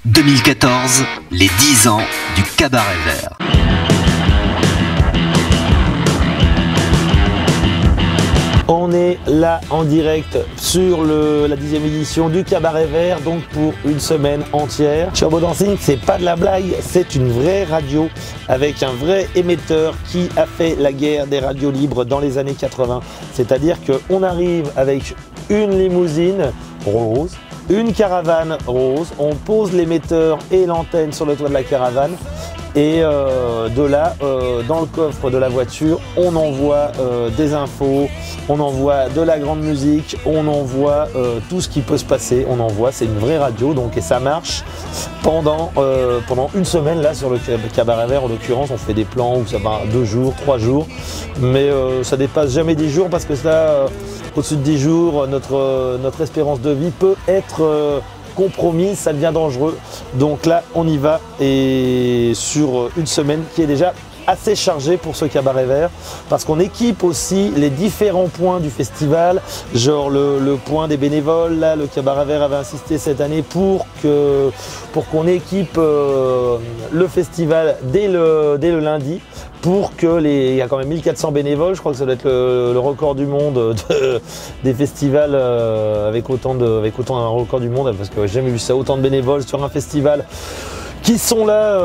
2014, les 10 ans du Cabaret Vert. On est là en direct sur la 10e édition du Cabaret Vert, donc pour une semaine entière. Turbo Dancing, c'est pas de la blague, c'est une vraie radio avec un vrai émetteur qui a fait la guerre des radios libres dans les années 80. C'est-à-dire qu'on arrive avec une limousine rose, une caravane rose, on pose l'émetteur et l'antenne sur le toit de la caravane. Et de là, dans le coffre de la voiture, on envoie des infos, on envoie de la grande musique, on envoie tout ce qui peut se passer, on envoie, c'est une vraie radio, donc, et ça marche pendant une semaine là sur le Cabaret Vert. En l'occurrence, on fait des plans où ça va 2 jours, 3 jours, mais ça dépasse jamais 10 jours parce que ça, au-dessus de 10 jours, notre espérance de vie peut être compromise, ça devient dangereux. Donc là, on y va, et sur une semaine qui est déjà assez chargée pour ce Cabaret Vert, parce qu'on équipe aussi les différents points du festival, genre le point des bénévoles. Là, le Cabaret Vert avait insisté cette année pour qu'on équipe le festival dès le lundi, pour que il y a quand même 1400 bénévoles, je crois que ça doit être le record du monde des festivals avec autant un record du monde, parce que j'ai jamais vu ça, autant de bénévoles sur un festival qui sont là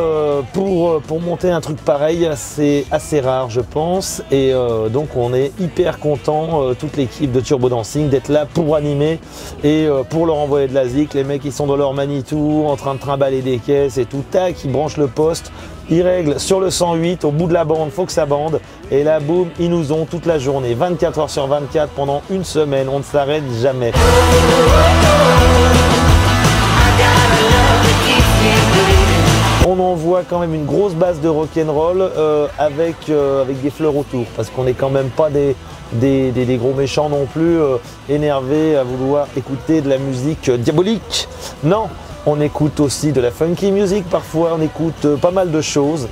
pour monter un truc pareil. C'est assez rare, je pense, et donc on est hyper content, toute l'équipe de Turbo Dancing, d'être là pour animer et pour leur envoyer de la zik. Les mecs, ils sont dans leur Manitou en train de trimballer des caisses et tout, tac, ils branchent le poste, ils règlent sur le 108, au bout de la bande, faut que ça bande, et là, boum, ils nous ont toute la journée, 24 heures sur 24, pendant une semaine, on ne s'arrête jamais. On envoie quand même une grosse base de rock'n'roll avec des fleurs autour, parce qu'on n'est quand même pas des gros méchants non plus, énervés à vouloir écouter de la musique diabolique. Non, on écoute aussi de la funky music parfois, on écoute pas mal de choses,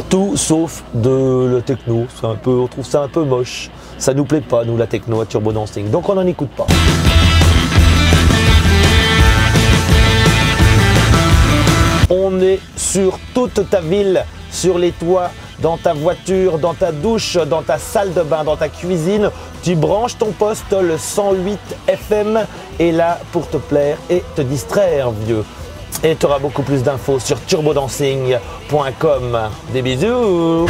tout sauf de la techno. On trouve ça un peu moche, ça nous plaît pas, nous, la techno à Turbo Dancing, donc on n'en écoute pas. On est sur toute ta ville, sur les toits, dans ta voiture, dans ta douche, dans ta salle de bain, dans ta cuisine. Tu branches ton poste, le 108 FM, est là pour te plaire et te distraire, vieux. Et tu auras beaucoup plus d'infos sur turbodancing.com. Des bisous.